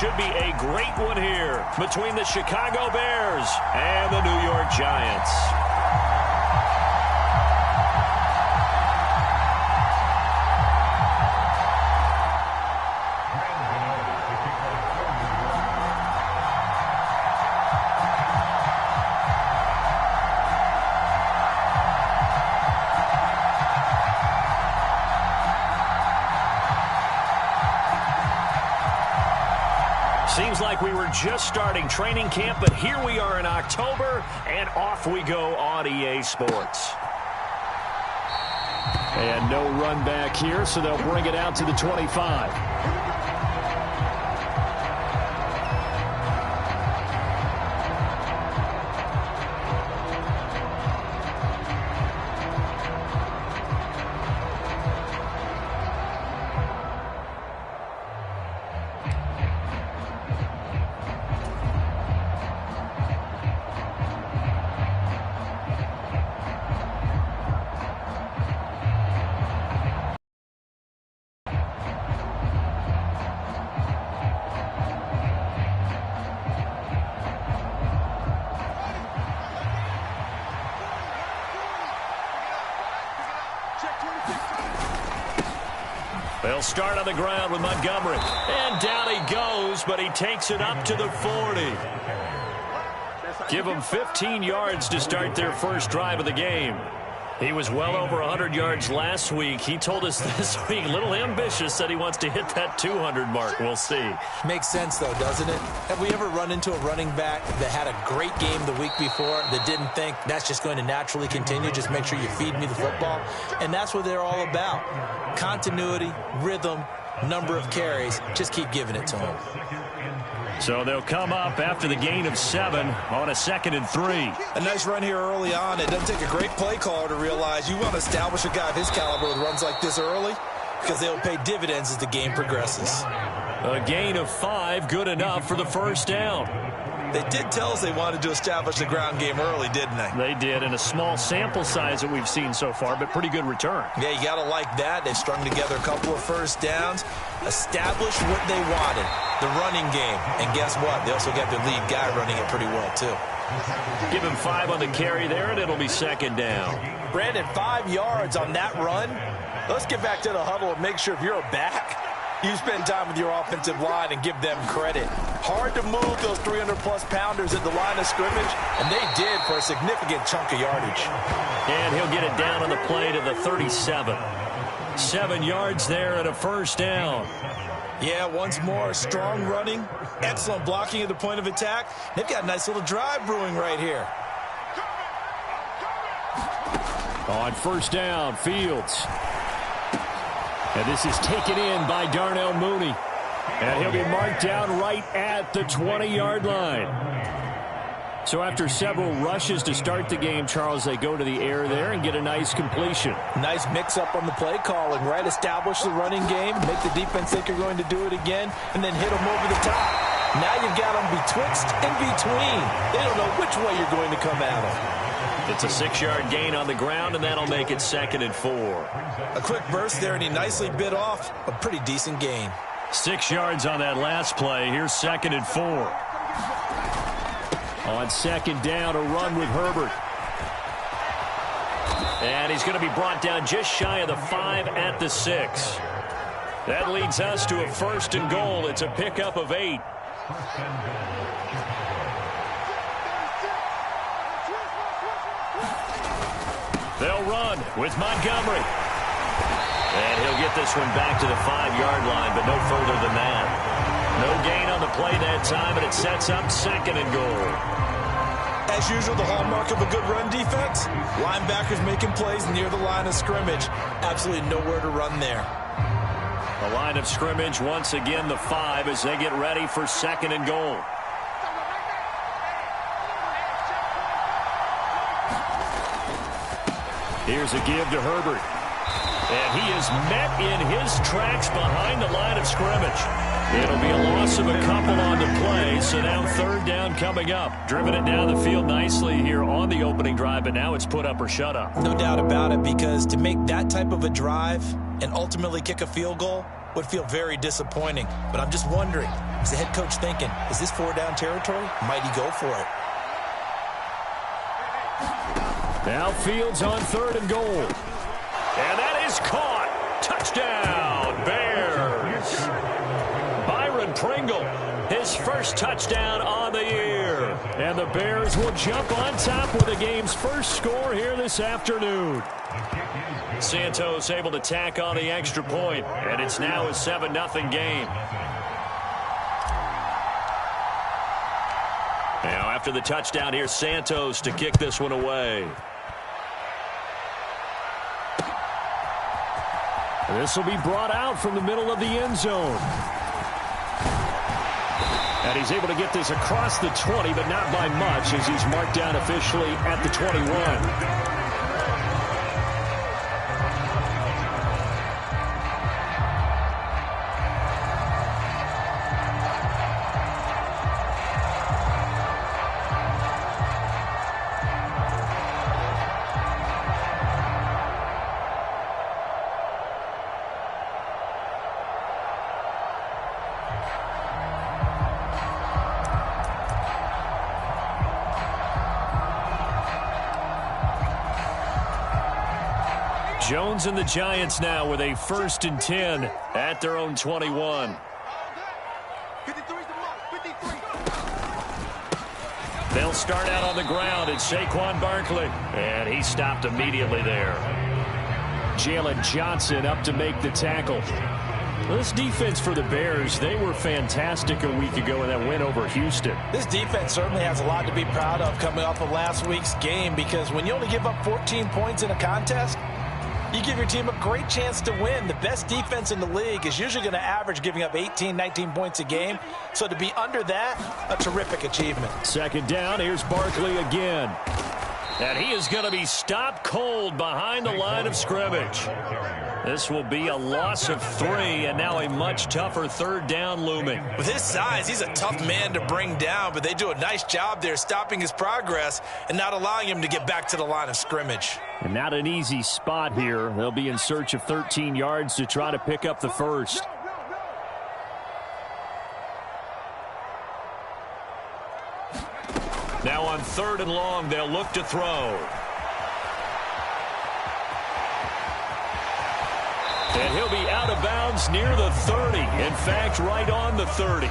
Should be a great one here between the Chicago Bears and the New York Giants. Seems like we were just starting training camp, but here we are in October, and off we go on EA Sports. And no run back here, so they'll bring it out to the 25. They'll start on the ground with Montgomery. And down he goes, but he takes it up to the 40. Give them 15 yards to start their first drive of the game. He was well over 100 yards last week. He told us this week, a little ambitious, said he wants to hit that 200 mark. We'll see. Makes sense, though, doesn't it? Have we ever run into a running back that had a great game the week before that didn't think that's just going to naturally continue? Just make sure you feed me the football. And that's what they're all about. Continuity, rhythm, number of carries. Just keep giving it to them. So they'll come up after the gain of 7 on a 2nd and 3. A nice run here early on. It doesn't take a great play caller to realize you want to establish a guy of his caliber with runs like this early because they'll pay dividends as the game progresses. A gain of 5, good enough for the first down. They did tell us they wanted to establish the ground game early, didn't they? They did, in a small sample size that we've seen so far, but pretty good return. Yeah, you got to like that. They've strung together a couple of first downs, established what they wanted, the running game. And guess what? They also got their lead guy running it pretty well, too. Give him 5 on the carry there, and it'll be 2nd down. Brandon, 5 yards on that run. Let's get back to the huddle and make sure if you're a back, you spend time with your offensive line and give them credit. Hard to move those 300-plus pounders at the line of scrimmage, and they did for a significant chunk of yardage. And he'll get it down on the play to the 37. 7 yards there and a first down. Yeah, once more, strong running, excellent blocking at the point of attack. They've got a nice little drive brewing right here. On first down, Fields. And this is taken in by Darnell Mooney. And he'll be marked down right at the 20-yard line. So after several rushes to start the game, Charles, they go to the air there and get a nice completion. Nice mix-up on the play calling, right? Establish the running game, make the defense think you're going to do it again, and then hit them over the top. Now you've got them betwixt and between. They don't know which way you're going to come at them. It's a 6-yard gain on the ground, and that'll make it 2nd and 4. A quick burst there, and he nicely bit off a pretty decent gain. 6 yards on that last play. Here's 2nd and 4. On 2nd down, a run with Herbert. And he's going to be brought down just shy of the 5 at the 6. That leads us to a 1st and goal. It's a pickup of 8. They'll run with Montgomery. And he'll get this one back to the 5-yard line, but no further than that. No gain on the play that time, and it sets up 2nd and goal. As usual, the hallmark of a good run defense, linebackers making plays near the line of scrimmage. Absolutely nowhere to run there. The line of scrimmage, once again, the 5 as they get ready for 2nd and goal. Here's a give to Herbert. And he is met in his tracks behind the line of scrimmage. It'll be a loss of a couple on the play, so now 3rd down coming up. Driven it down the field nicely here on the opening drive, but now it's put up or shut up. No doubt about it, because to make that type of a drive and ultimately kick a field goal, would feel very disappointing. But I'm just wondering, is the head coach thinking, is this 4-down territory? Might he go for it? Now Fields on 3rd and goal. And that is caught. Touchdown, Bears. Byron Pringle, his first touchdown on the year. And the Bears will jump on top with the game's first score here this afternoon. Santos able to tack on the extra point, and it's now a 7-0 game. Now after the touchdown, here's Santos to kick this one away. This will be brought out from the middle of the end zone. And he's able to get this across the 20, but not by much, as he's marked down officially at the 21. Jones and the Giants now with a 1st and 10 at their own 21. They'll start out on the ground. It's Saquon Barkley, and he stopped immediately there. Jalen Johnson up to make the tackle. Well, this defense for the Bears, they were fantastic a week ago in that win over Houston. This defense certainly has a lot to be proud of coming off of last week's game, because when you only give up 14 points in a contest, you give your team a great chance to win. The best defense in the league is usually going to average giving up 18, 19 points a game. So to be under that, a terrific achievement. 2nd down, here's Barkley again. And he is going to be stopped cold behind the line of scrimmage. This will be a loss of 3, and now a much tougher 3rd down looming. With his size, he's a tough man to bring down, but they do a nice job there stopping his progress and not allowing him to get back to the line of scrimmage. And not an easy spot here. They'll be in search of 13 yards to try to pick up the 1st. Now on 3rd and long, they'll look to throw. And he'll be out of bounds near the 30. In fact, right on the 30.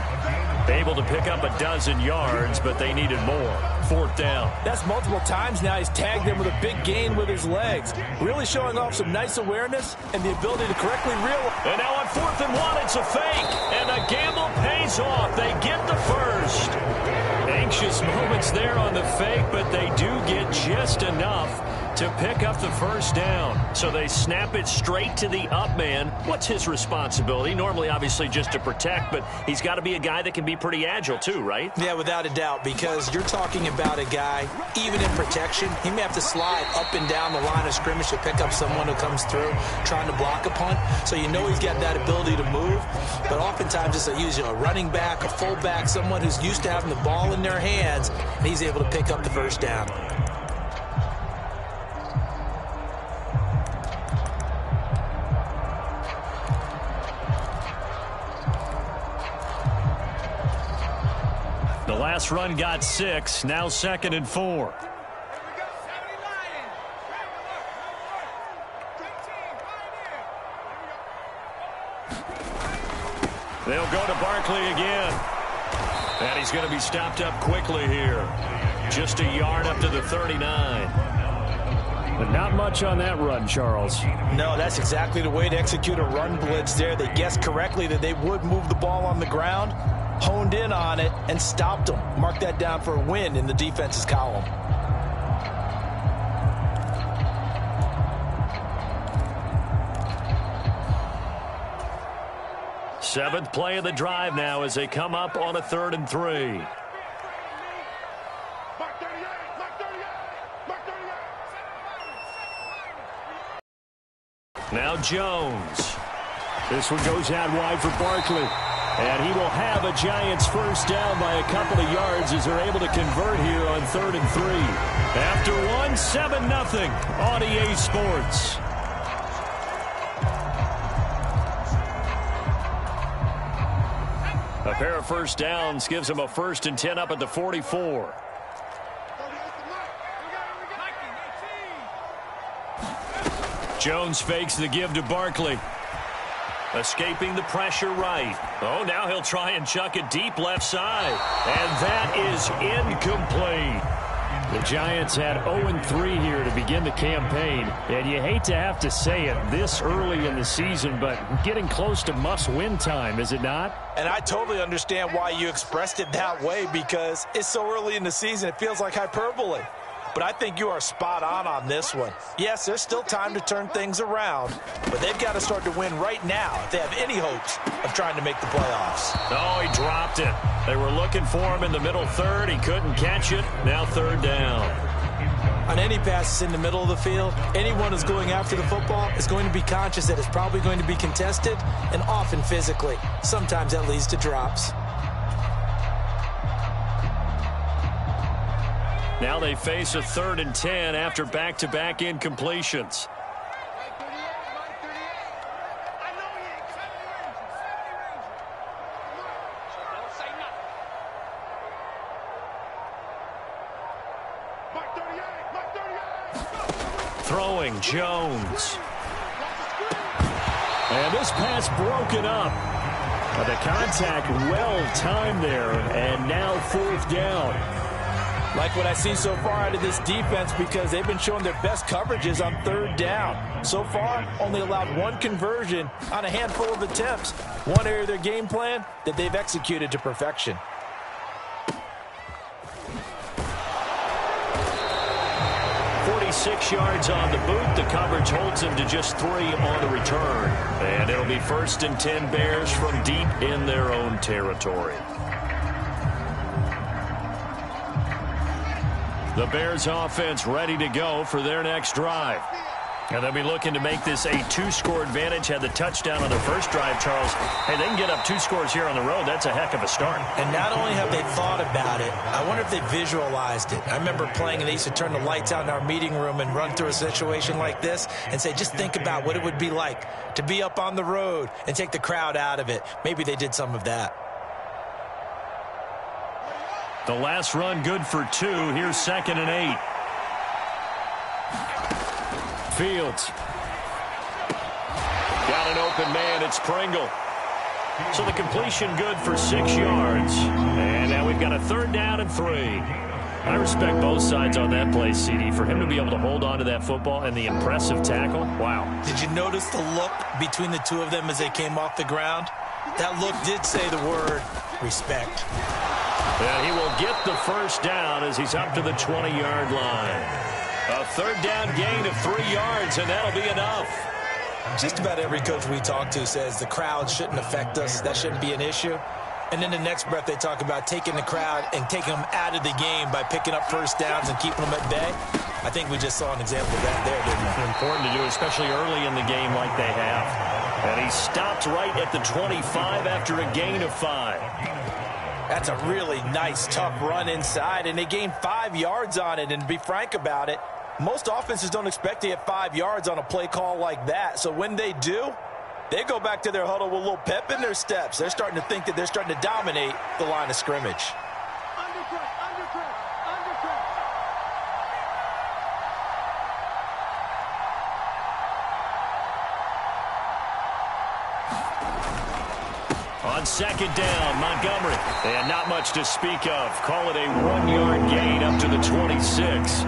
Able to pick up a dozen yards, but they needed more. 4th down. That's multiple times now he's tagged them with a big gain with his legs. Really showing off some nice awareness and the ability to correctly realize. And now on 4th and 1, it's a fake. And the gamble pays off. They get the 1st. Anxious moments there on the fake, but they do get just enough to pick up the 1st down. So they snap it straight to the up man. What's his responsibility? Normally, obviously, just to protect, but he's got to be a guy that can be pretty agile too, right? Yeah, without a doubt, because you're talking about a guy, even in protection, he may have to slide up and down the line of scrimmage to pick up someone who comes through trying to block a punt. So you know he's got that ability to move, but oftentimes it's usually a running back, a fullback, someone who's used to having the ball in their hands, and he's able to pick up the 1st down. The last run got 6, now 2nd and 4. They'll go to Barkley again. And he's going to be stopped up quickly here. Just a yard up to the 39. But not much on that run, Charles. No, that's exactly the way to execute a run blitz there. They guessed correctly that they would move the ball on the ground, honed in on it, and stopped them. Mark that down for a win in the defense's column. Seventh play of the drive now as they come up on a 3rd and 3. Now Jones. This one goes out wide for Barkley. And he will have a Giants 1st down by a couple of yards as they're able to convert here on 3rd and 3. After one, 7-0 on EA Sports. pair of first downs gives him a 1st and 10 up at the 44. Jones fakes the give to Barkley. Escaping the pressure right. Oh, now he'll try and chuck it deep left side. And that is incomplete. The Giants had 0-3 here to begin the campaign. And you hate to have to say it this early in the season, but getting close to must-win time, is it not? And I totally understand why you expressed it that way, because it's so early in the season, it feels like hyperbole. But I think you are spot on this one. Yes, there's still time to turn things around, but they've got to start to win right now if they have any hopes of trying to make the playoffs. Oh, he dropped it. They were looking for him in the middle third. He couldn't catch it. Now 3rd down. On any passes in the middle of the field, anyone who's going after the football is going to be conscious that it's probably going to be contested, and often physically. Sometimes that leads to drops. Now they face a 3rd and 10 after back-to-back incompletions. Throwing Jones. And this pass broken up. But the contact well-timed there, and now 4th down. Like what I see so far out of this defense, because they've been showing their best coverages on 3rd down. So far, only allowed 1 conversion on a handful of attempts. One area of their game plan that they've executed to perfection. "46 yards on the boot. The coverage holds him to just 3 on the return. And it'll be 1st and 10 Bears from deep in their own territory. The Bears offense ready to go for their next drive. And they'll be looking to make this a 2-score advantage. Had the touchdown on their first drive, Charles. Hey, they can get up 2 scores here on the road. That's a heck of a start. And not only have they thought about it, I wonder if they visualized it. I remember playing, and they used to turn the lights out in our meeting room and run through a situation like this and say, just think about what it would be like to be up on the road and take the crowd out of it. Maybe they did some of that. The last run good for 2. Here's 2nd and 8. Fields. Got an open man. It's Pringle. So the completion good for 6 yards. And now we've got a 3rd down and 3. I respect both sides on that play, CD. For him to be able to hold on to that football and the impressive tackle, wow. Did you notice the look between the two of them as they came off the ground? That look did say the word respect. And he will get the 1st down as he's up to the 20-yard line. A 3rd down gain of 3 yards, and that'll be enough. Just about every coach we talk to says the crowd shouldn't affect us. That shouldn't be an issue. And in the next breath, they talk about taking the crowd and taking them out of the game by picking up 1st downs and keeping them at bay. I think we just saw an example of that there, didn't we? Important to do, especially early in the game like they have. And he stopped right at the 25 after a gain of 5. That's a really nice, tough run inside, and they gained 5 yards on it. And to be frank about it, most offenses don't expect to get 5 yards on a play call like that. So when they do, they go back to their huddle with a little pep in their steps. They're starting to think that they're starting to dominate the line of scrimmage. On 2nd down, Montgomery. And not much to speak of. Call it a 1-yard gain up to the 26.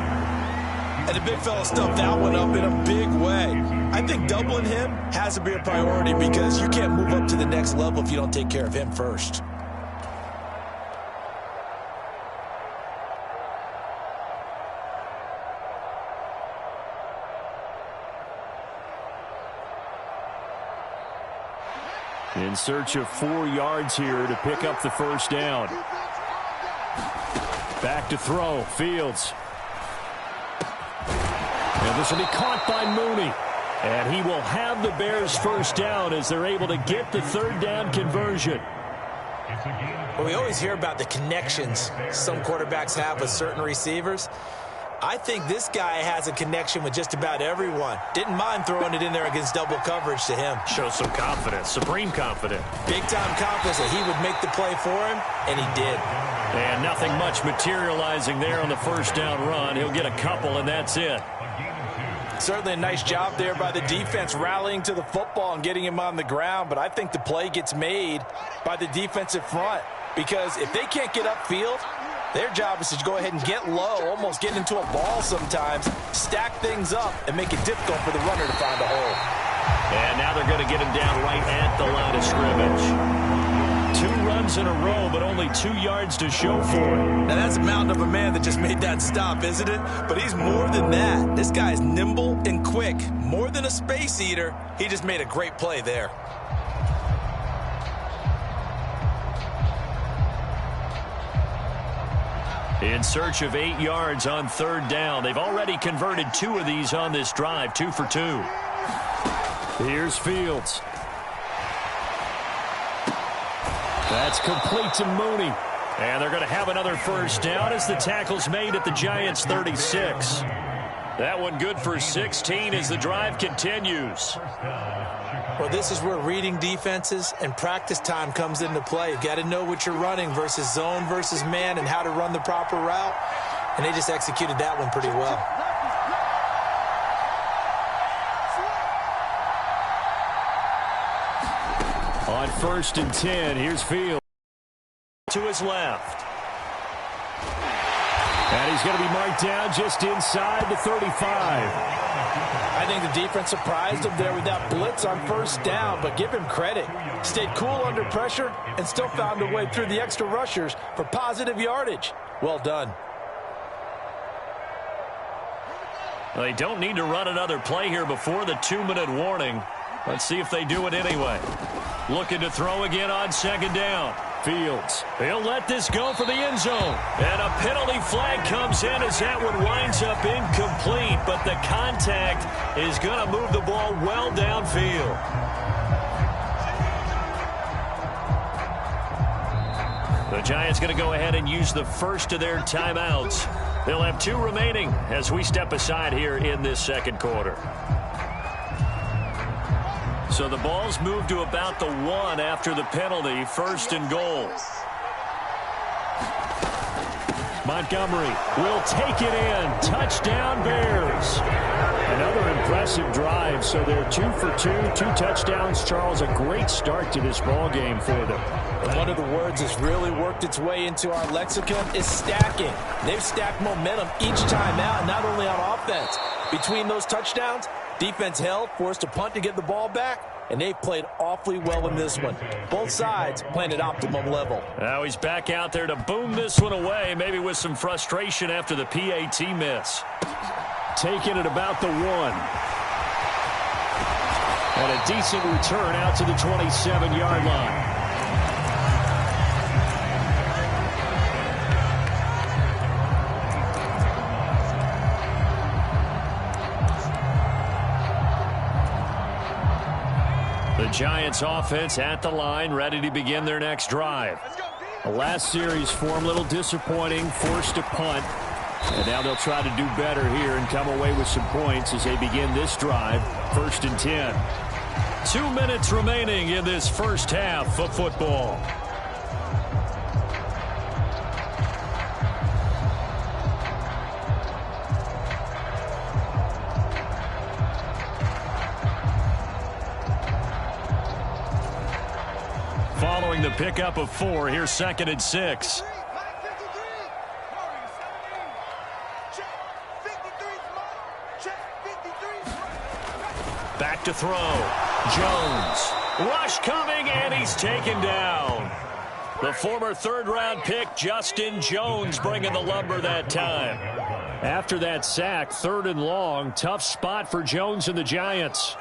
And the big fella stuffed that one up in a big way. I think doubling him has to be a priority, because you can't move up to the next level if you don't take care of him first. In search of 4 yards here to pick up the 1st down. Back to throw. Fields. And this will be caught by Mooney. And he will have the Bears' 1st down as they're able to get the 3rd down conversion. Well, we always hear about the connections some quarterbacks have with certain receivers. I think this guy has a connection with just about everyone. Didn't mind throwing it in there against double coverage to him. Shows some confidence, supreme confidence. Big-time confidence that he would make the play for him, and he did. And nothing much materializing there on the first down run. He'll get a couple, and that's it. Certainly a nice job there by the defense rallying to the football and getting him on the ground, but I think the play gets made by the defensive front because if they can't get upfield, their job is to go ahead and get low, almost get into a ball sometimes, stack things up, and make it difficult for the runner to find a hole. And now they're going to get him down right at the line of scrimmage. 2 runs in a row, but only 2 yards to show for it. Now, that's a mountain of a man that just made that stop, isn't it? But he's more than that. This guy's nimble and quick. More than a space eater, he just made a great play there. In search of 8 yards on third down. They've already converted 2 of these on this drive, 2 for 2. Here's Fields. That's complete to Mooney. And they're going to have another first down as the tackle's made at the Giants' 36. That one good for 16 as the drive continues. Well, this is where reading defenses and practice time comes into play. You've got to know what you're running versus zone versus man and how to run the proper route. And they just executed that one pretty well. On 1st and 10, here's Fields. To his left. And he's going to be marked down just inside the 35. I think the defense surprised him there with that blitz on first down, but give him credit. Stayed cool under pressure and still found a way through the extra rushers for positive yardage. Well done. Well, they don't need to run another play here before the 2-minute warning. Let's see if they do it anyway. Looking to throw again on second down. Fields. He'll let this go for the end zone. And a penalty flag comes in as that one winds up incomplete. But the contact is going to move the ball well downfield. The Giants going to go ahead and use the first of their timeouts. They'll have 2 remaining as we step aside here in this second quarter. So the ball's moved to about the 1 after the penalty, 1st and goal. Montgomery will take it in. Touchdown, Bears. Another impressive drive, so they're 2 for 2, 2 touchdowns. Charles, a great start to this ball game for them. And one of the words that's really worked its way into our lexicon is stacking. They've stacked momentum each time out, and not only on offense. Between those touchdowns, defense held, forced a punt to get the ball back, and they've played awfully well in this one. Both sides playing at optimum level. Now he's back out there to boom this one away, maybe with some frustration after the PAT miss. Taking it about the 1. And a decent return out to the 27-yard line. The Giants offense at the line, ready to begin their next drive. The last series form a little disappointing, forced a punt. And now they'll try to do better here and come away with some points as they begin this drive, 1st and 10. 2 minutes remaining in this first half of football. Following the pickup of 4, here's 2nd and 6. Back to throw. Jones. Rush coming, and he's taken down. The former 3rd-round pick, Justin Jones, bringing the lumber that time. After that sack, 3rd and long, tough spot for Jones and the Giants.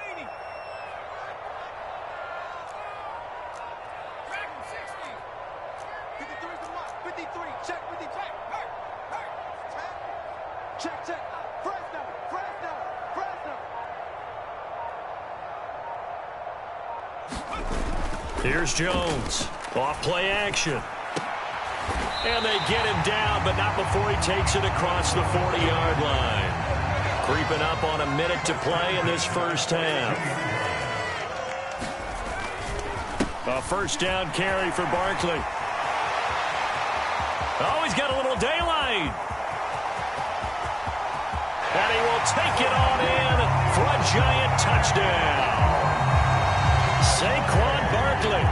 Here's Jones. Off play action. And they get him down, but not before he takes it across the 40-yard line. Creeping up on a minute to play in this first half. A first down carry for Barkley. Oh, he's got a little daylight. And he will take it on in for a giant touchdown. Saquon Barkley,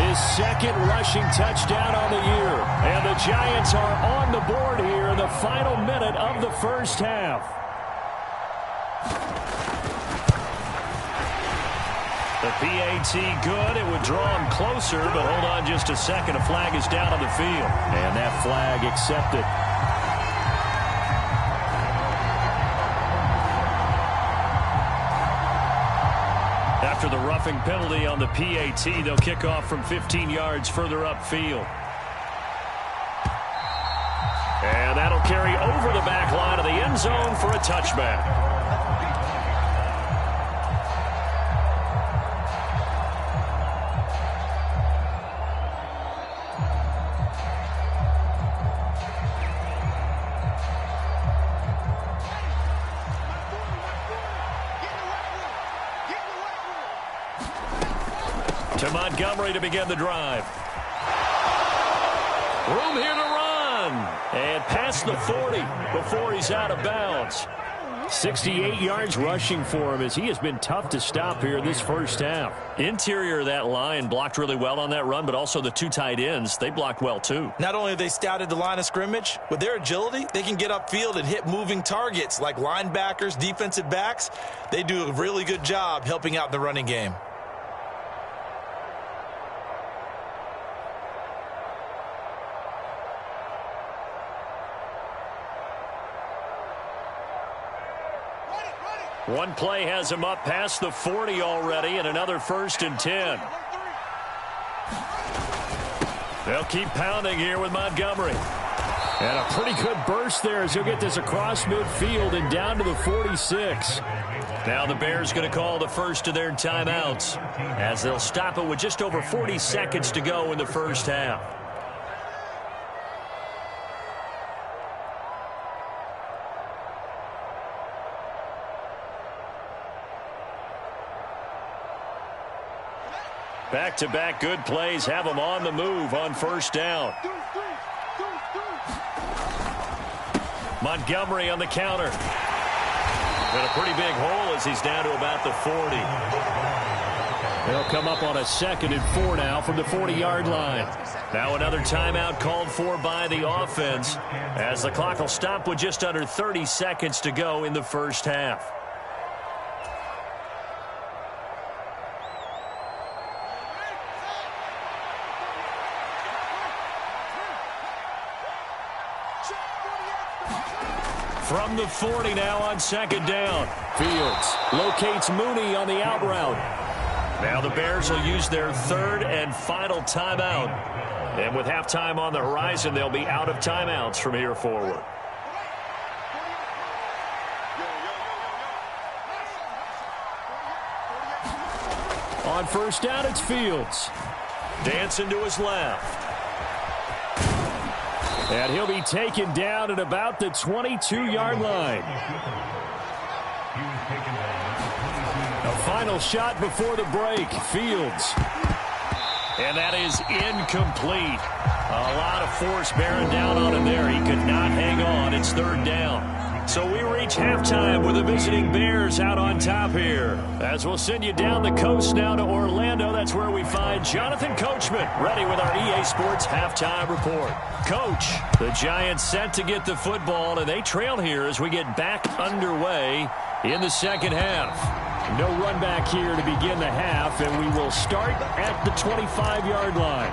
his second rushing touchdown on the year. And the Giants are on the board here in the final minute of the first half. The PAT good. It would draw him closer, but hold on just a second. A flag is down on the field. And that flag accepted. After the roughing penalty on the PAT, they'll kick off from 15 yards further upfield. And that'll carry over the back line of the end zone for a touchback. To Montgomery to begin the drive. Room here to run. And past the 40 before he's out of bounds. 68 yards rushing for him as he has been tough to stop here this first half. Interior of that line blocked really well on that run, but also the two tight ends, they blocked well too. Not only have they scouted the line of scrimmage, with their agility, they can get upfield and hit moving targets like linebackers, defensive backs. They do a really good job helping out in the running game. One play has him up past the 40 already, and another 1st and 10. They'll keep pounding here with Montgomery. And a pretty good burst there as he'll get this across midfield and down to the 46. Now the Bears going to call the first of their timeouts as they'll stop it with just over 40 seconds to go in the first half. Back-to-back good plays have them on the move on first down. Montgomery on the counter. Got a pretty big hole as he's down to about the 40. They'll come up on a 2nd and 4 now from the 40-yard line. Now another timeout called for by the offense as the clock will stop with just under 30 seconds to go in the first half. From the 40 now on 2nd down. Fields locates Mooney on the out route. Now the Bears will use their 3rd and final timeout. And with halftime on the horizon, they'll be out of timeouts from here forward. On first down, it's Fields. Dancing to his left. And he'll be taken down at about the 22-yard line. A final shot before the break. Fields. And that is incomplete. A lot of force bearing down on him there. He could not hang on. It's 3rd down. So we reach halftime with the visiting Bears out on top here. As we'll send you down the coast now to Orlando. That's where we find Jonathan Coachman ready with our EA Sports halftime report. Coach, the Giants set to get the football, and they trail here as we get back underway in the second half. No run back here to begin the half, and we will start at the 25-yard line.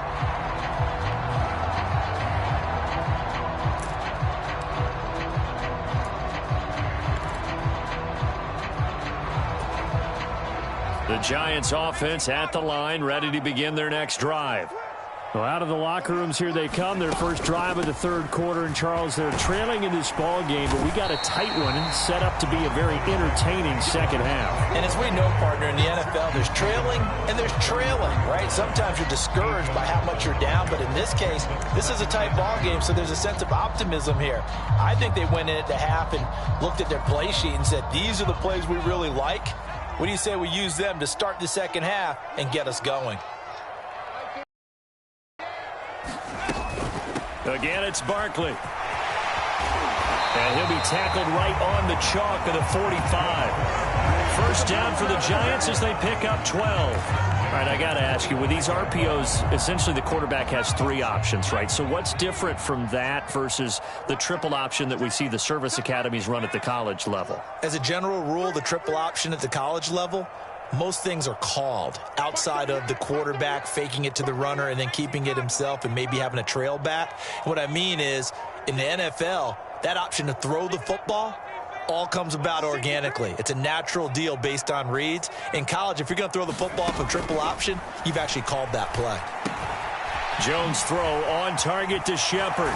The Giants offense at the line, ready to begin their next drive. Well, out of the locker rooms here they come. Their first drive of the third quarter. And, Charles, they're trailing in this ball game, but we got a tight one set up to be a very entertaining second half. And as we know, partner, in the NFL, there's trailing and there's trailing, right? Sometimes you're discouraged by how much you're down, but in this case, this is a tight ball game, so there's a sense of optimism here. I think they went in at the half and looked at their play sheet and said, these are the plays we really like. What do you say we use them to start the second half and get us going? Again, it's Barkley. And he'll be tackled right on the chalk of the 45. First down for the Giants as they pick up 12. All right, I got to ask you, with these RPOs, essentially the quarterback has three options, right? So what's different from that versus the triple option that we see the service academies run at the college level? As a general rule, the triple option at the college level, most things are called outside of the quarterback faking it to the runner and then keeping it himself and maybe having a trail back. What I mean is, in the NFL, that option to throw the football all comes about organically. It's a natural deal based on reads. In college, if you're going to throw the football for triple option, you've actually called that play. Jones' throw on target to Shepard.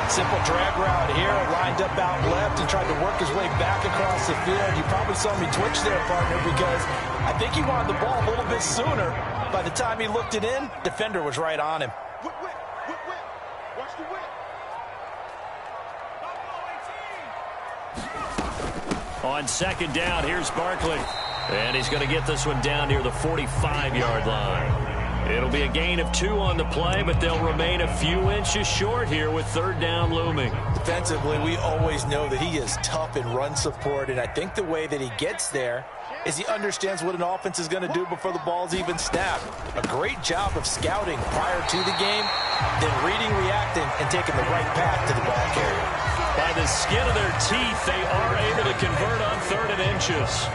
Simple drag route here, lined up out left and tried to work his way back across the field. You probably saw me twitch there, partner, because I think he wanted the ball a little bit sooner. By the time he looked it in, defender was right on him. Watch the whip. On second down, here's Barkley. And he's going to get this one down near the 45-yard line. It'll be a gain of 2 on the play, but they'll remain a few inches short here with third down looming. Defensively, we always know that he is tough in run support, and I think the way that he gets there is he understands what an offense is going to do before the ball's even snapped. A great job of scouting prior to the game, then reading, reacting, and taking the right path to the ball carrier. By the skin of their teeth, they are able to convert on 3rd and inches.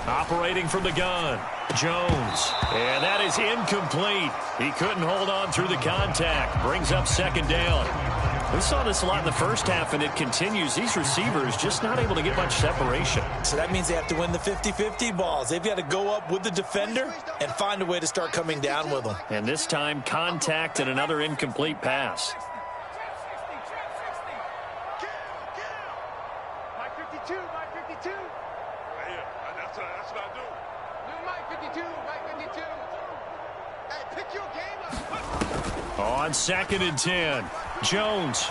Operating from the gun, Jones. And that is incomplete. He couldn't hold on through the contact. Brings up second down. We saw this a lot in the first half, and it continues. These receivers just not able to get much separation. So that means they have to win the 50-50 balls. They've got to go up with the defender and find a way to start coming down with them. And this time, contact and another incomplete pass. Mike 52, Mike 52. Right here. That's what I do. New Mike 52, Mike 52. Hey, pick your game up. On 2nd and 10, Jones.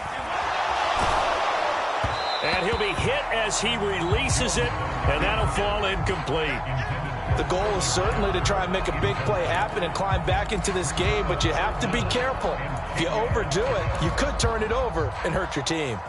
And he'll be hit as he releases it, and that'll fall incomplete. The goal is certainly to try and make a big play happen and climb back into this game, but you have to be careful. If you overdo it, you could turn it over and hurt your team.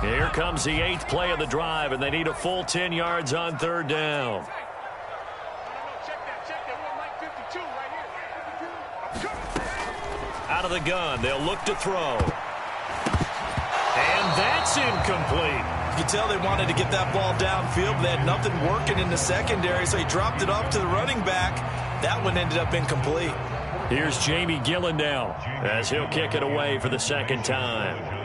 Here comes the 8th play of the drive, and they need a full 10 yards on 3rd down. Out of the gun, they'll look to throw. And that's incomplete. You can tell they wanted to get that ball downfield, but they had nothing working in the secondary, so he dropped it off to the running back. That one ended up incomplete. Here's Jamie Gillen now as he'll kick it away for the 2nd time.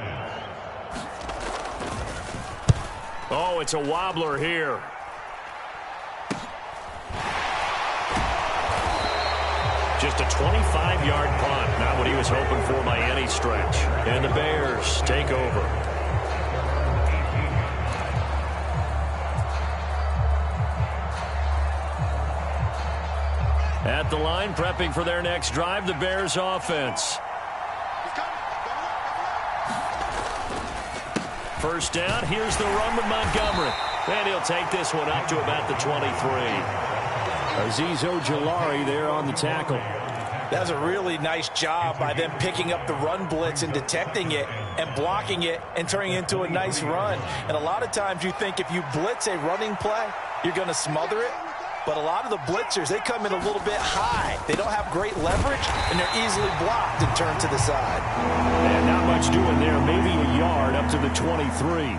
Oh, it's a wobbler here. Just a 25-yard punt. Not what he was hoping for by any stretch. And the Bears take over. At the line, prepping for their next drive, the Bears offense. First down, here's the run with Montgomery. And he'll take this one up to about the 23. Azeez Ojulari there on the tackle. That was a really nice job by them picking up the run blitz and detecting it and blocking it and turning it into a nice run. And a lot of times you think if you blitz a running play, you're going to smother it. But a lot of the blitzers, they come in a little bit high. They don't have great leverage, and they're easily blocked and turned to the side. And not much doing there. Maybe a yard up to the 23.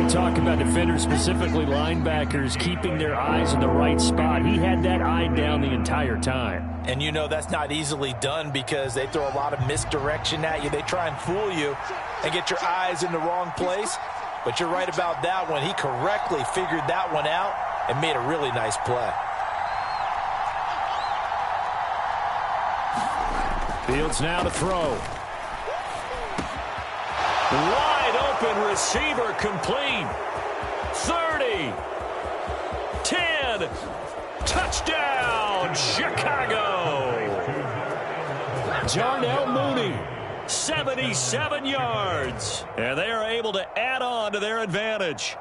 We talk about defenders, specifically linebackers, keeping their eyes in the right spot. He had that eye down the entire time. And you know that's not easily done because they throw a lot of misdirection at you. They try and fool you and get your eyes in the wrong place. But you're right about that one. He correctly figured that one out and made a really nice play. Fields now to throw. Wide open receiver complete. 30. 10. Touchdown, Chicago. Darnell Mooney, 77 yards. And they are able to add on to their advantage.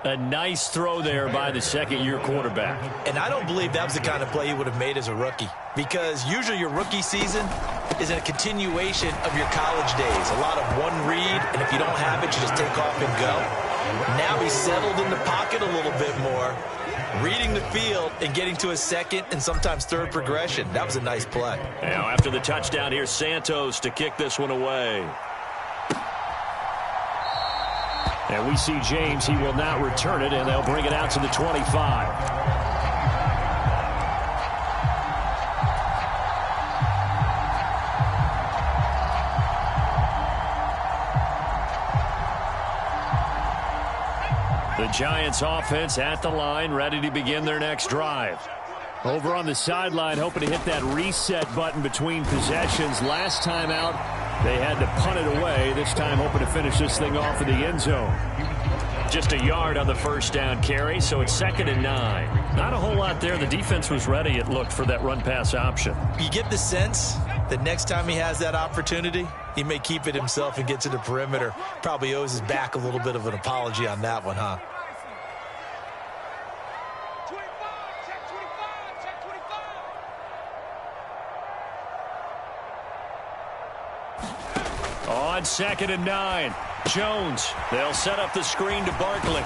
A nice throw there by the second-year quarterback. And I don't believe that was the kind of play he would have made as a rookie, because usually your rookie season is a continuation of your college days. A lot of one read, and if you don't have it, you just take off and go. Now he's settled in the pocket a little bit more, reading the field and getting to a second and sometimes third progression. That was a nice play. Now after the touchdown, here's Santos to kick this one away. And we see James. He will not return it, and they'll bring it out to the 25. The Giants offense at the line, ready to begin their next drive. Over on the sideline, hoping to hit that reset button between possessions. Last time out, they had to punt it away. This time hoping to finish this thing off in the end zone. Just a yard on the first down carry, so it's 2nd and 9. Not a whole lot there. The defense was ready, it looked, for that run-pass option. You get the sense that next time he has that opportunity, he may keep it himself and get to the perimeter. Probably owes his back a little bit of an apology on that one, huh? On 2nd and 9, Jones. They'll set up the screen to Barkley.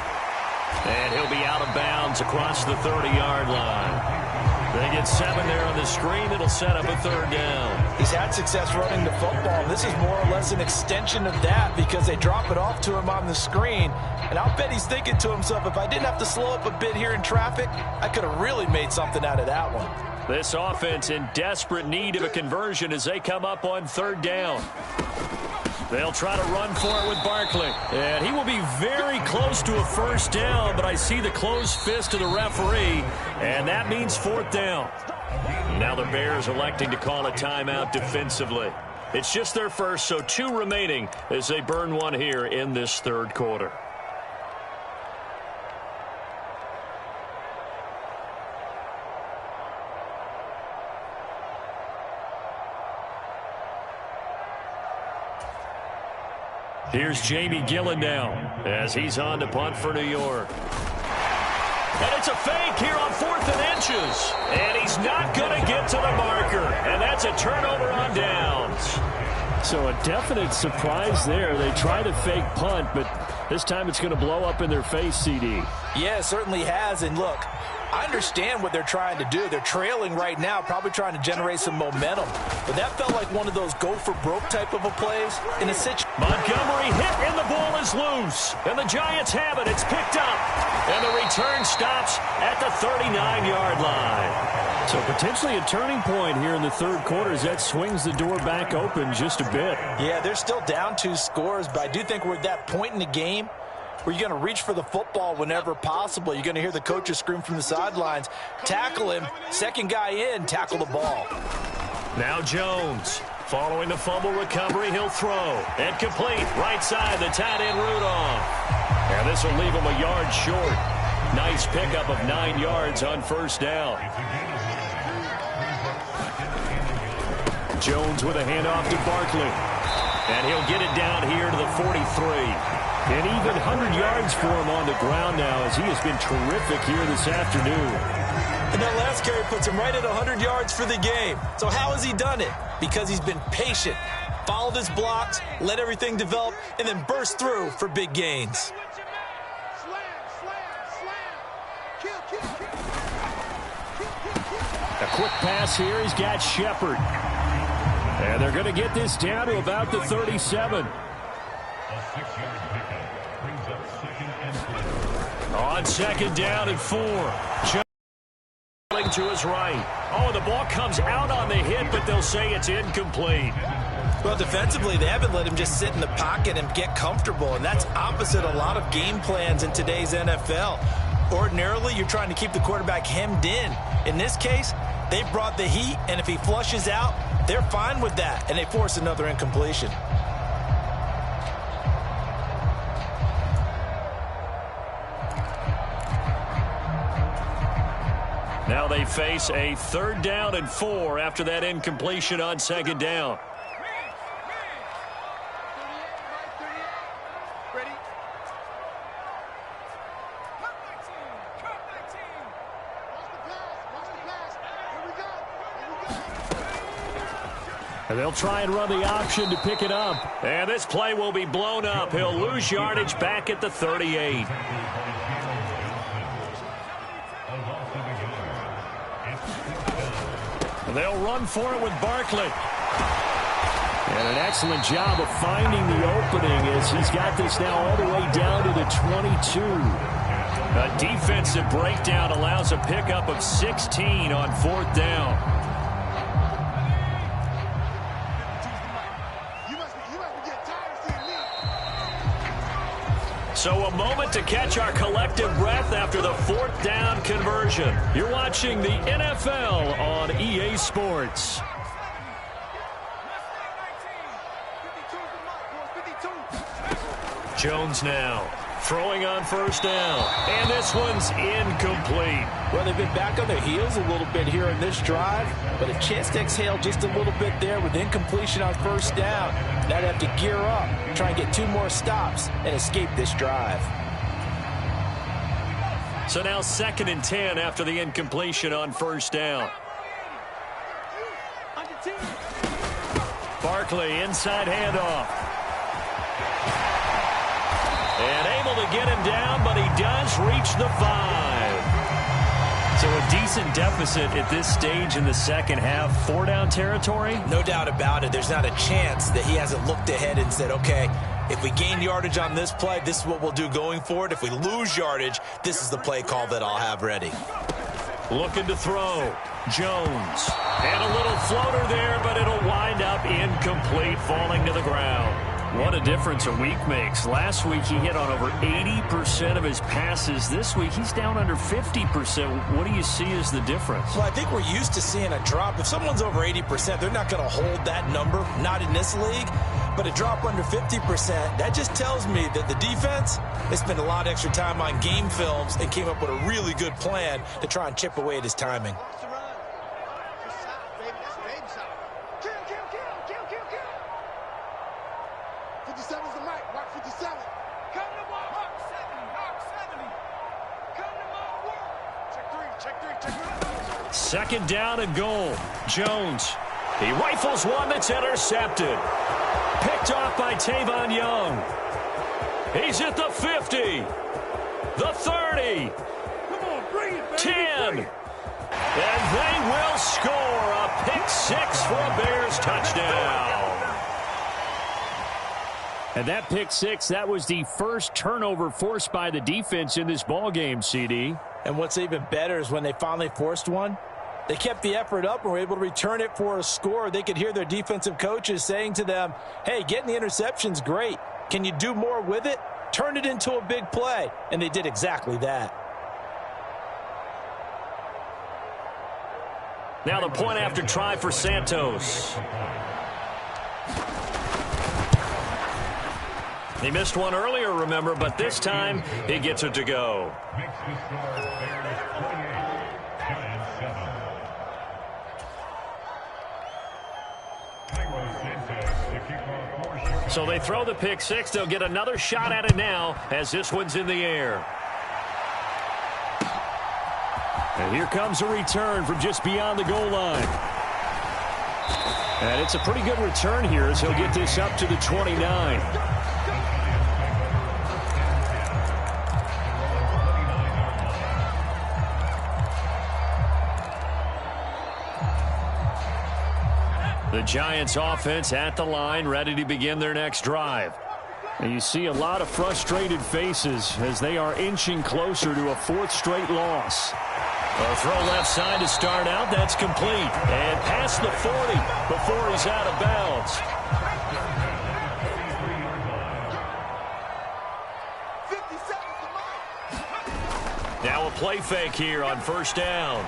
And he'll be out of bounds across the 30-yard line. They get 7 there on the screen. It'll set up a 3rd down. He's had success running the football. This is more or less an extension of that because they drop it off to him on the screen. And I'll bet he's thinking to himself, if I didn't have to slow up a bit here in traffic, I could have really made something out of that one. This offense in desperate need of a conversion as they come up on 3rd down. They'll try to run for it with Barkley. And he will be very close to a 1st down, but I see the closed fist of the referee, and that means 4th down. Now the Bears electing to call a timeout defensively. It's just their first, so 2 remaining as they burn one here in this 3rd quarter. Here's Jamie Gillen now as he's on to punt for New York. And it's a fake here on 4th and inches. And he's not going to get to the marker. And that's a turnover on downs. So a definite surprise there. They try to fake punt, but this time it's going to blow up in their face, CD. Yeah, it certainly has. And look, I understand what they're trying to do. They're trailing right now, probably trying to generate some momentum. But that felt like one of those go-for-broke type of a plays in a situation. Montgomery hit, and the ball is loose. And the Giants have it. It's picked up. And the return stops at the 39-yard line. So potentially a turning point here in the 3rd quarter as that swings the door back open just a bit. Yeah, they're still down 2 scores, but I do think we're at that point in the game where you're going to reach for the football whenever possible. You're going to hear the coaches scream from the sidelines, tackle him, 2nd guy in, tackle the ball. Now Jones, following the fumble recovery, he'll throw. And complete, right side, the tight end Rudolph. And this will leave him a yard short. Nice pickup of 9 yards on 1st down. Jones with a handoff to Barkley. And he'll get it down here to the 43. And even 100 yards for him on the ground now as he has been terrific here this afternoon. And that last carry puts him right at 100 yards for the game. So how has he done it? Because he's been patient, followed his blocks, let everything develop, and then burst through for big gains. quick pass here. He's got Shepard. And they're going to get this down to about the 37. On second down and 4. To his right. Oh, the ball comes out on the hit, but they'll say it's incomplete. Well, defensively, they haven't let him just sit in the pocket and get comfortable, and that's opposite a lot of game plans in today's NFL. Ordinarily, you're trying to keep the quarterback hemmed in. In this case, they brought the heat, and if he flushes out, they're fine with that, and they force another incompletion. Now they face a 3rd down and 4 after that incompletion on second down. And they'll try and run the option to pick it up. And this play will be blown up. He'll lose yardage back at the 38. They'll run for it with Barkley. And an excellent job of finding the opening as he's got this now all the way down to the 22. A defensive breakdown allows a pickup of 16 on 4th down. So a moment to catch our collective breath after the 4th down conversion. You're watching the NFL on EA Sports. Jones now throwing on 1st down. And this one's incomplete. Well, they've been back on their heels a little bit here in this drive, but a chance to exhale just a little bit there with incompletion on 1st down. Now they have to gear up, try and get 2 more stops, and escape this drive. So now 2nd and 10 after the incompletion on 1st down. Barkley, inside handoff. And able to get him down, but he does reach the 5. So a decent deficit at this stage in the second half. 4-down territory? No doubt about it. There's not a chance that he hasn't looked ahead and said, okay, if we gain yardage on this play, this is what we'll do going forward. If we lose yardage, this is the play call that I'll have ready. Looking to throw. Jones. And a little floater there, but it'll wind up incomplete, falling to the ground. What a difference a week makes. Last week he hit on over 80% of his passes. This week he's down under 50%. What do you see as the difference? Well, I think we're used to seeing a drop. If someone's over 80%, they're not going to hold that number, not in this league. But a drop under 50%, that just tells me that the defense has spent a lot of extra time on game films and came up with a really good plan to try and chip away at his timing. Second down and goal. Jones. He rifles one that's intercepted. Picked off by Tavon Young. He's at the 50. The 30. Come on, bring it, baby. 10. Bring it. And they will score a pick 6 for a Bears touchdown. And that pick 6, that was the first turnover forced by the defense in this ballgame, CD. And what's even better is when they finally forced one, they kept the effort up and were able to return it for a score. They could hear their defensive coaches saying to them, hey, getting the interception's great. Can you do more with it? Turn it into a big play. And they did exactly that. Now the point after try for Santos. He missed one earlier, remember, but this time he gets it to go. So they throw the pick 6. They'll get another shot at it now as this one's in the air. And here comes a return from just beyond the goal line. And it's a pretty good return here as he'll get this up to the 29. Giants offense at the line, ready to begin their next drive. And you see a lot of frustrated faces as they are inching closer to a fourth straight loss. A throw left side to start out. That's complete. And past the 40 before he's out of bounds. Now a play fake here on first down.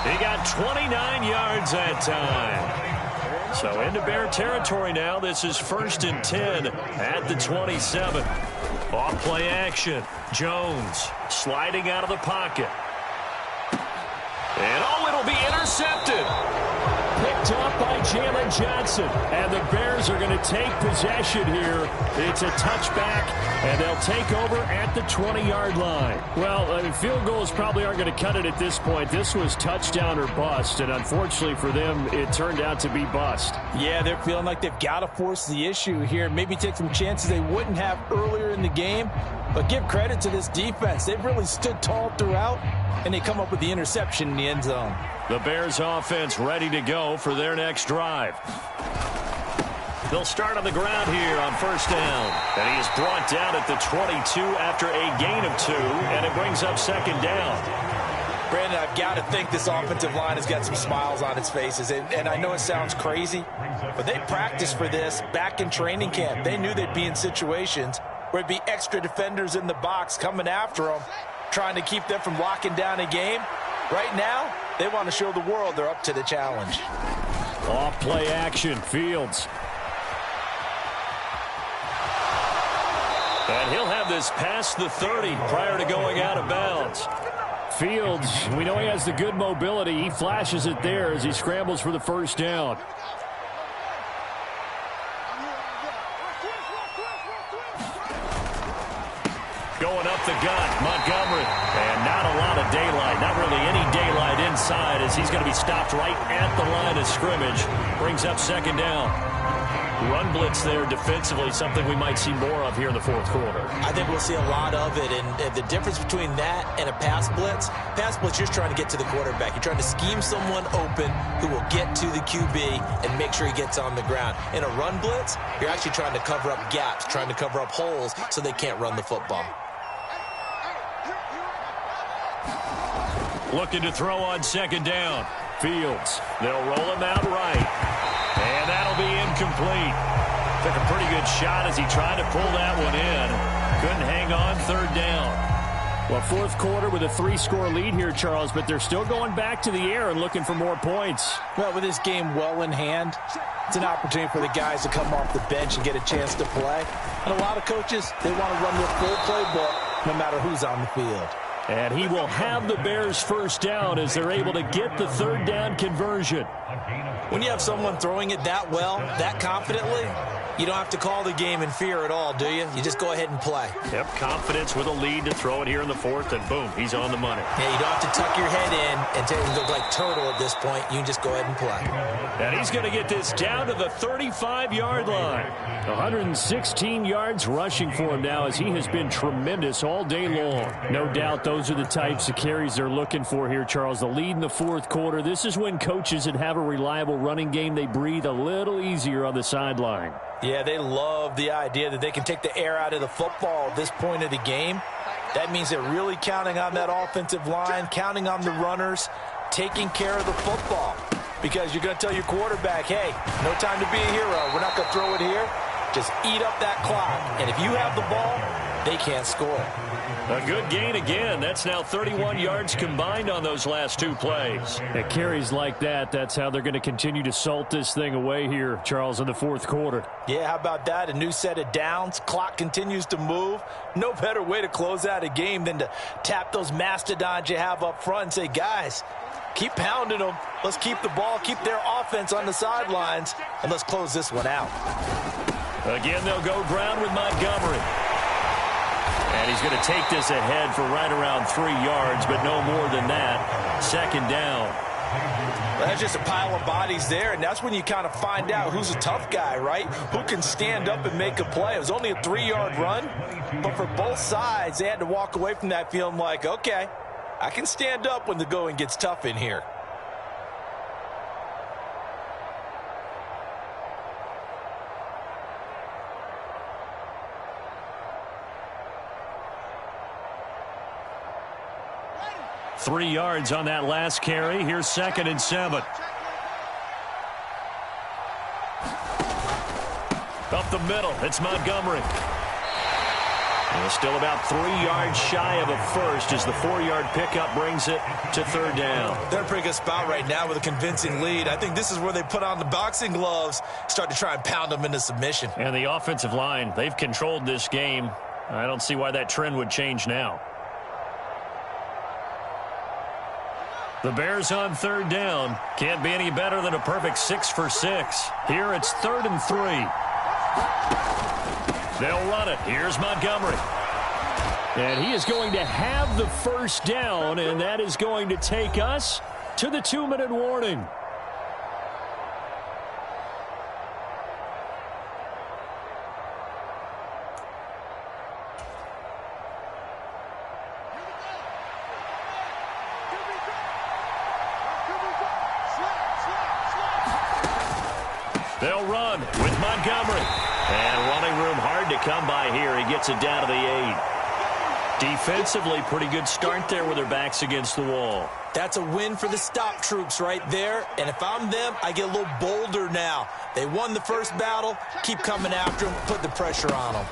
He got 29 yards that time. So into Bear territory now. This is 1st and 10 at the 27. Off play action. Jones sliding out of the pocket. And it'll be intercepted. Picked up by Jalen Johnson. And the Bears are going to take possession here. It's a touchback, and they'll take over at the 20-yard line. Well, field goals probably aren't going to cut it at this point. This was touchdown or bust, and unfortunately for them, it turned out to be bust. Yeah, they're feeling like they've got to force the issue here. Maybe take some chances they wouldn't have earlier in the game. But give credit to this defense. They've really stood tall throughout, and they come up with the interception in the end zone. The Bears offense ready to go for their next drive. They'll start on the ground here on first down. And he is brought down at the 22 after a gain of 2, and it brings up second down. Brandon, I've got to think this offensive line has got some smiles on its faces. And I know it sounds crazy, but they practiced for this back in training camp. They knew they'd be in situations where it'd be extra defenders in the box coming after them, trying to keep them from locking down a game. Right now, they want to show the world they're up to the challenge. Off play action, Fields. And he'll have this past the 30 prior to going out of bounds. Fields, we know he has the good mobility. He flashes it there as he scrambles for the first down. Going up the gut, Montgomery. And not a lot of daylight, not really any daylight inside as he's going to be stopped right at the line of scrimmage. Brings up second down. Run blitz there defensively, something we might see more of here in the fourth quarter. I think we'll see a lot of it, and the difference between that and a pass blitz, you're trying to get to the quarterback. You're trying to scheme someone open who will get to the QB and make sure he gets on the ground. In a run blitz, you're actually trying to cover up gaps, trying to cover up holes so they can't run the football. Looking to throw on second down. Fields. They'll roll him out right. And that'll be incomplete. Took a pretty good shot as he tried to pull that one in. Couldn't hang on third down. Well, fourth quarter with a 3-score lead here, Charles, but they're still going back to the air and looking for more points. Well, with this game well in hand, it's an opportunity for the guys to come off the bench and get a chance to play. And a lot of coaches, they want to run their full playbook no matter who's on the field. And he will have the Bears first down as they're able to get the third down conversion. When you have someone throwing it that well, that confidently, you don't have to call the game in fear at all, do you? You just go ahead and play. Yep, confidence with a lead to throw it here in the fourth, and boom, he's on the money. Yeah, you don't have to tuck your head in and look like turtle at this point. You can just go ahead and play. And he's going to get this down to the 35-yard line. 116 yards rushing for him now as he has been tremendous all day long. No doubt those are the types of carries they're looking for here, Charles. The lead in the fourth quarter. This is when coaches that have a reliable running game, they breathe a little easier on the sideline. Yeah, they love the idea that they can take the air out of the football at this point of the game. That means they're really counting on that offensive line, counting on the runners, taking care of the football. Because you're going to tell your quarterback, hey, no time to be a hero. We're not going to throw it here. Just eat up that clock. And if you have the ball, they can't score. A good gain again. That's now 31 yards combined on those last two plays. It carries like that. That's how they're going to continue to salt this thing away here, Charles, in the fourth quarter. Yeah, how about that? A new set of downs. Clock continues to move. No better way to close out a game than to tap those mastodons you have up front and say, guys, keep pounding them. Let's keep the ball, keep their offense on the sidelines, and let's close this one out. Again, they'll go ground with Montgomery. And he's going to take this ahead for right around 3 yards, but no more than that. Second down. Well, that's just a pile of bodies there, and that's when you kind of find out who's a tough guy, right? Who can stand up and make a play. It was only a 3-yard run, but for both sides, they had to walk away from that feeling like, okay, I can stand up when the going gets tough in here. 3 yards on that last carry. Here's 2nd and 7. Up the middle, it's Montgomery. And still about 3 yards shy of a first as the 4-yard pickup brings it to 3rd down. They're in a pretty good spot right now with a convincing lead. I think this is where they put on the boxing gloves, start to try and pound them into submission. And the offensive line, they've controlled this game. I don't see why that trend would change now. The Bears on 3rd down. Can't be any better than a perfect 6 for 6. Here it's 3rd and 3. They'll run it. Here's Montgomery. And he is going to have the first down, and that is going to take us to the 2-minute warning. They'll run with Montgomery. And running room hard to come by here. He gets it down to the 8. Defensively, pretty good start there with their backs against the wall. That's a win for the stop troops right there. And if I'm them, I get a little bolder now. They won the first battle. Keep coming after them. Put the pressure on them.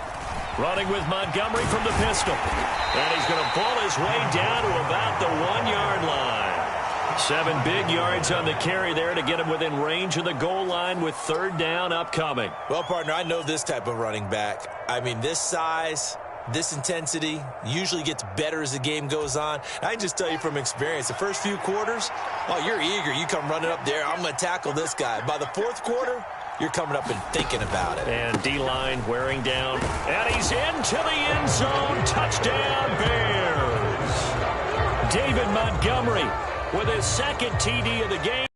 Running with Montgomery from the pistol. And he's going to pull his way down to about the 1-yard line. 7 big yards on the carry there to get him within range of the goal line with 3rd down upcoming. Well, partner, I know this type of running back. I mean, this size, this intensity usually gets better as the game goes on. I can just tell you from experience, the first few quarters, oh, you're eager. You come running up there. I'm going to tackle this guy. By the 4th quarter, you're coming up and thinking about it. And D-line wearing down. And he's into the end zone. Touchdown, Bears. David Montgomery with his 2nd TD of the game.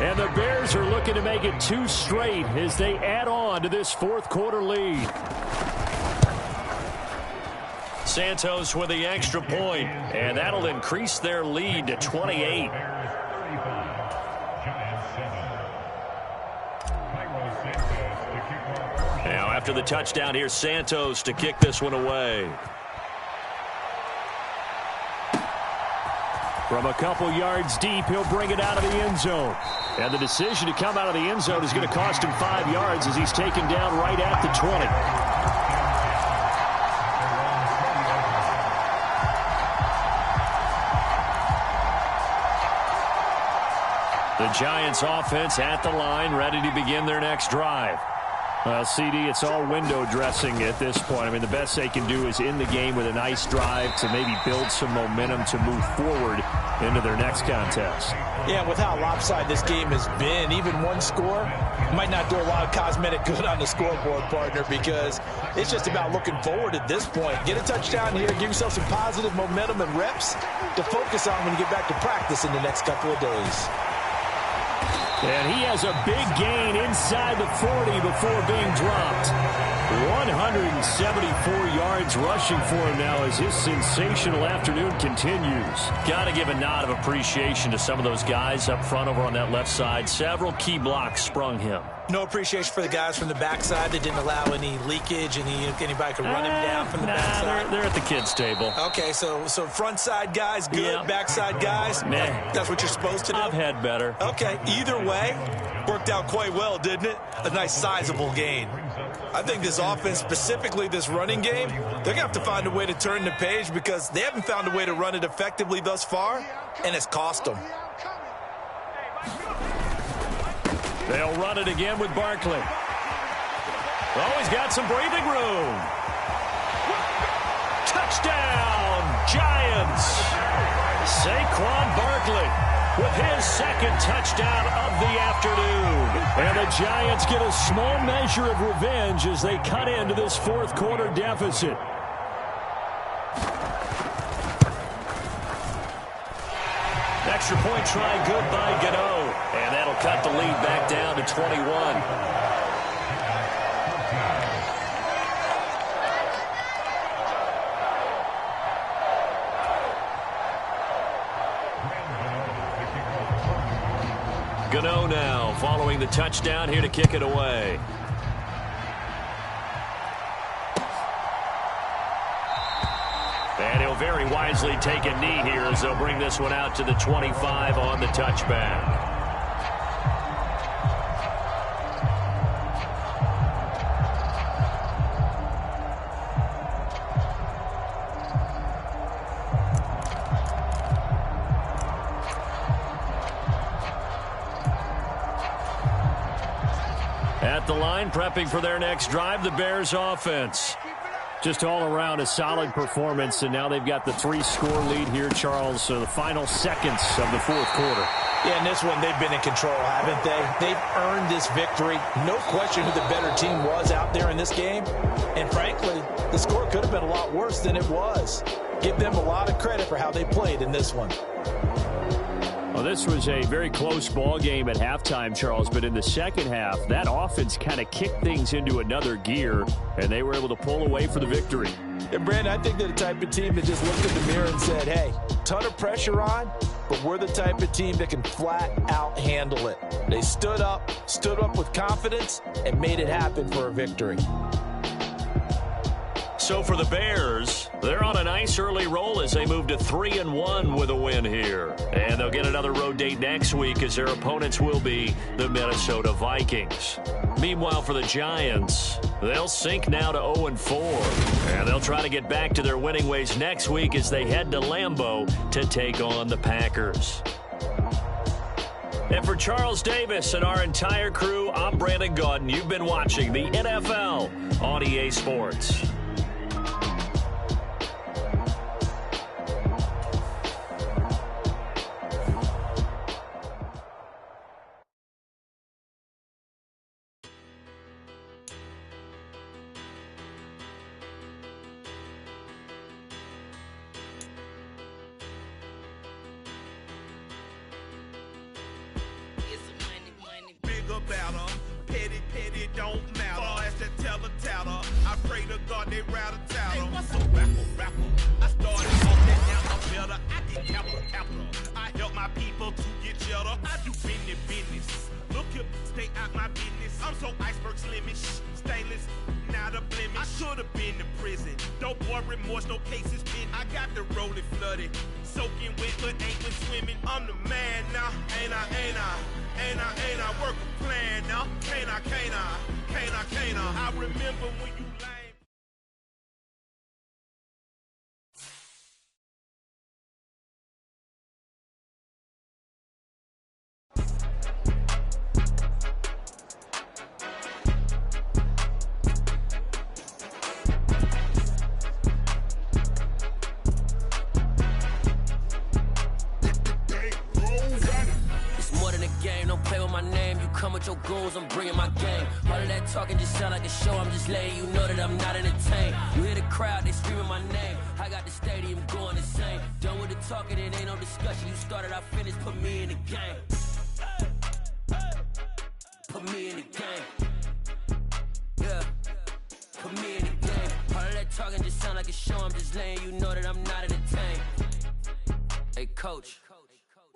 And the Bears are looking to make it 2 straight as they add on to this 4th quarter lead. Santos with the extra point, and that'll increase their lead to 28. Now after the touchdown, here's Santos to kick this one away. From a couple yards deep, he'll bring it out of the end zone. And the decision to come out of the end zone is going to cost him 5 yards as he's taken down right at the 20. The Giants offense at the line, ready to begin their next drive. Well, CD, it's all window dressing at this point. I mean, the best they can do is end the game with a nice drive to maybe build some momentum to move forward into their next contest. Yeah, with how lopsided this game has been, even one score might not do a lot of cosmetic good on the scoreboard, partner, because it's just about looking forward at this point. Get a touchdown here, give yourself some positive momentum and reps to focus on when you get back to practice in the next couple of days. And he has a big gain inside the 40 before being dropped. 174 yards rushing for him now as his sensational afternoon continues. Got to give a nod of appreciation to some of those guys up front over on that left side. Several key blocks sprung him. No appreciation for the guys from the backside that didn't allow any leakage, anybody could run him down from the backside. They're at the kids' table. Okay, so front side guys good, yeah. Backside guys, that's what you're supposed to do? I've had better. Okay, either way, worked out quite well, didn't it? A nice sizable gain. I think this offense, specifically this running game, they're going to have to find a way to turn the page because they haven't found a way to run it effectively thus far, and it's cost them. They'll run it again with Barkley. Oh, he's got some breathing room. Touchdown, Giants. Saquon Barkley with his 2nd touchdown of the afternoon. And the Giants get a small measure of revenge as they cut into this 4th quarter deficit. Extra point try good by Gano. And that'll cut the lead back down to 21. Gano now following the touchdown here to kick it away. And he'll very wisely take a knee here as they'll bring this one out to the 25 on the touchback. At the line, prepping for their next drive, the Bears offense. Just all around a solid performance, and now they've got the 3-score lead here, Charles, so the final seconds of the fourth quarter. Yeah, in this one, they've been in control, haven't they? They've earned this victory. No question who the better team was out there in this game. And frankly, the score could have been a lot worse than it was. Give them a lot of credit for how they played in this one. Well, this was a very close ball game at halftime, Charles, but in the second half, that offense kind of kicked things into another gear, and they were able to pull away for the victory. And, Brandon, I think they're the type of team that just looked in the mirror and said, hey, ton of pressure on, but we're the type of team that can flat out handle it. They stood up with confidence, and made it happen for a victory. So for the Bears, they're on a nice early roll as they move to 3-1 with a win here. And they'll get another road date next week as their opponents will be the Minnesota Vikings. Meanwhile, for the Giants, they'll sink now to 0-4. And they'll try to get back to their winning ways next week as they head to Lambeau to take on the Packers. And for Charles Davis and our entire crew, I'm Brandon Gaudin. You've been watching the NFL on EA Sports. Petty don't matter. Far as the teller, I pray to God they rattle tattle. Hey, what's a rapper? I started off that now I'm better. I get capital. I help my people to get cheddar. I do business. Look here, stay out my business. I'm so iceberg slimish, stainless, not a blemish. I should have been to prison. Don't boy remorse, no cases pinned. I got the rolling flooded, soaking wet, but ain't been swimming. I'm the man now, ain't I? Work a plan now, can't I? I remember when you lame. With your goons, I'm bringing my game. All of that talking just sound like a show. I'm just letting you know that I'm not entertained. You hear the crowd, they screaming my name. I got the stadium going insane. Done with the talking, it ain't no discussion. You started, I finished, put me in the game. Put me in the game. Yeah, put me in the game. All of that talking just sound like a show. I'm just letting you know that I'm not entertained. Hey, coach.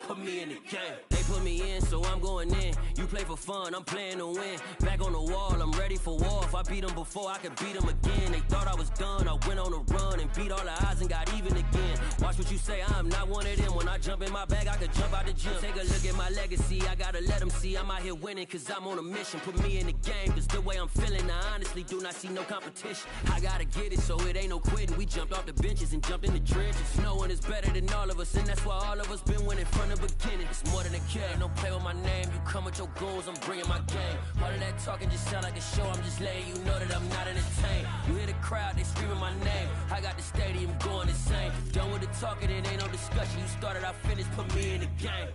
Put me in the game. They put me in, so I'm going in. You play for fun, I'm playing to win. Back on the wall, I'm ready for war. If I beat them before, I could beat them again. They thought I was done, I went on a run and beat all the odds and got even again. Watch what you say, I'm not one of them. When I jump in my bag, I could jump out the gym. Take a look at my legacy, I gotta let them see I'm out here winning, cause I'm on a mission. Put me in the game, cause the way I'm feeling, I honestly do not see no competition. I gotta get it, so it ain't no quitting. We jumped off the benches and jumped in the trenches. No one is better than all of us, and that's why all of us been winning from the beginning. It's more than a game, don't play with my name. You come with your goons, I'm bringing my game. All of that talking just sound like a show. I'm just letting you know that I'm not entertained. You hear the crowd, they screaming my name. I got the stadium going insane. Done with the talking, it ain't no discussion. You started, I finished, put me in the game.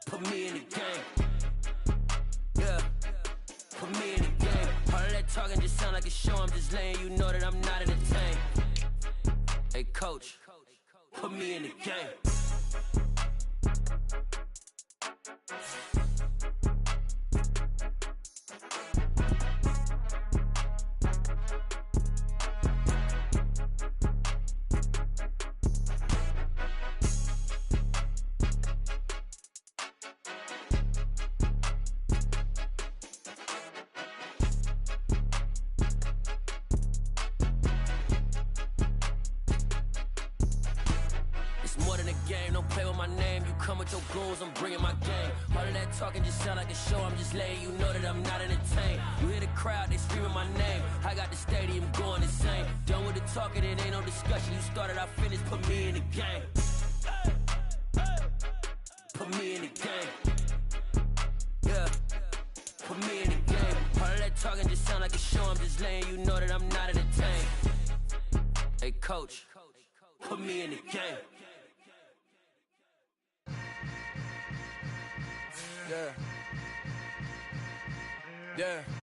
Put me in the game. Yeah, put me in the game. All of that talking just sound like a show. I'm just letting you know that I'm not entertained. Hey, coach. Put me in the game. game, don't play with my name. You come with your goons, I'm bringing my game. All of that talking just sound like a show, I'm just letting you know that I'm not entertained. You hear the crowd, they screaming my name. I got the stadium going insane. Done with the talking, it ain't no discussion. You started, I finished, put me in the game. Put me in the game. Yeah, put me in the game. All of that talking just sound like a show, I'm just letting you know that I'm not entertained. Hey, coach, put me in the game. Yeah. Yeah.